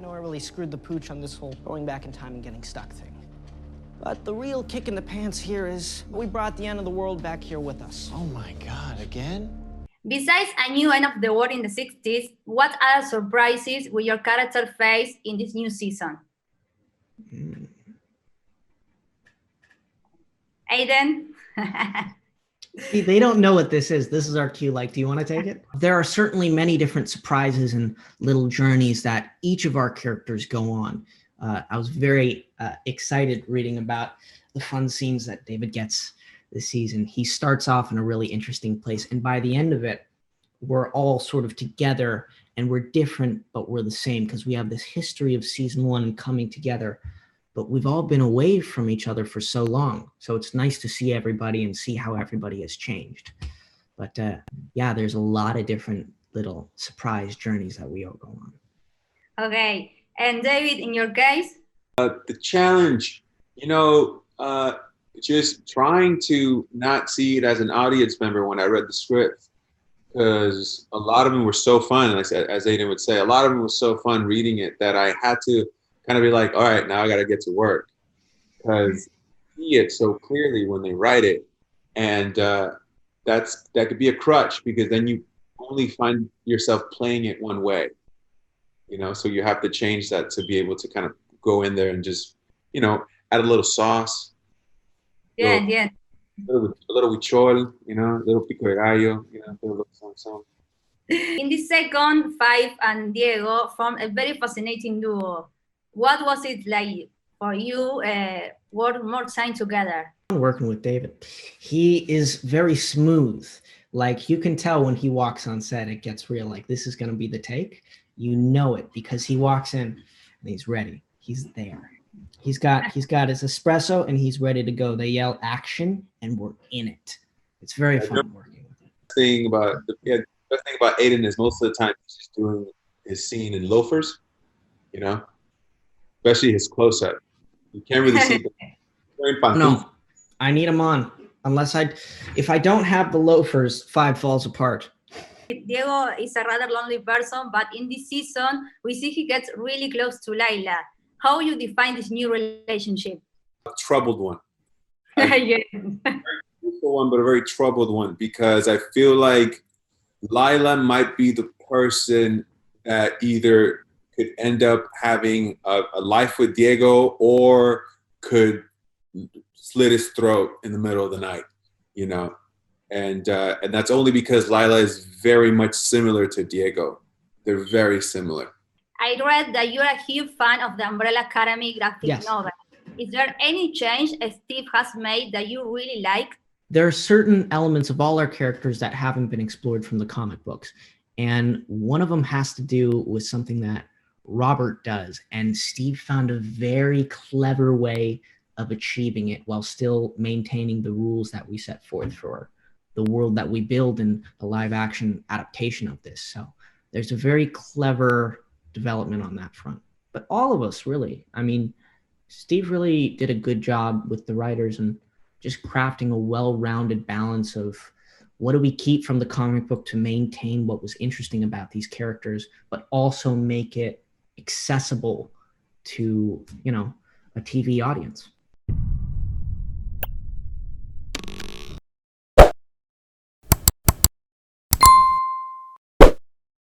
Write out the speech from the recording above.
know I really screwed the pooch on this whole going back in time and getting stuck thing. But the real kick in the pants here is we brought the end of the world back here with us. Oh my God, again? Besides a new end of the world in the 60s, what other surprises will your character face in this new season? Aiden? See, they don't know what this is. This is our cue. Like, do you want to take it? There are certainly many different surprises and little journeys that each of our characters go on. I was very excited reading about the fun scenes that David gets this season. He starts off in a really interesting place, and by the end of it, we're all sort of together, and we're different, but we're the same because we have this history of season one and coming together. But we've all been away from each other for so long. So it's nice to see everybody and see how everybody has changed. But yeah, there's a lot of different little surprise journeys that we all go on. Okay. And David, in your case? The challenge, just trying to not see it as an audience member when I read the script, because a lot of them were so fun. Like, as Aiden would say, a lot of them was so fun reading it that I had to kind of be like, all right, now I got to get to work, because see it so clearly when they write it. And that could be a crutch, because then you only find yourself playing it one way, so you have to change that to be able to kind of go in there and just, add a little sauce. Yeah. A little huichol, a little pico de gallo, a little something. In the second, Five and Diego formed a very fascinating duo. What was it like for you work more time together? Working with David, he is very smooth. Like, you can tell when he walks on set, it gets real. Like, this is going to be the take. You know it because he walks in and he's ready. He's there. He's got his espresso and he's ready to go. They yell action and we're in it. It's very fun working with him. The best thing about Aiden is most of the time he's just doing his scene in loafers, especially his close-up. You can't really see them. No, I need him on. If I don't have the loafers, Five falls apart. Diego is a rather lonely person, but in this season, we see he gets really close to Laila. How you define this new relationship? A troubled one. Yeah. One, but a very troubled one, because I feel like Laila might be the person that either could end up having a life with Diego or could slit his throat in the middle of the night, and that's only because Laila is very much similar to Diego. They're very similar. I read that you're a huge fan of the Umbrella Academy graphic novel. Is there any change Steve has made that you really like? There are certain elements of all our characters that haven't been explored from the comic books. And one of them has to do with something that Robert does. And Steve found a very clever way of achieving it while still maintaining the rules that we set forth for the world that we build in the live action adaptation of this. So there's a very clever development on that front. But all of us, really, Steve really did a good job with the writers and just crafting a well-rounded balance of what do we keep from the comic book to maintain what was interesting about these characters, but also make it accessible to, a TV audience.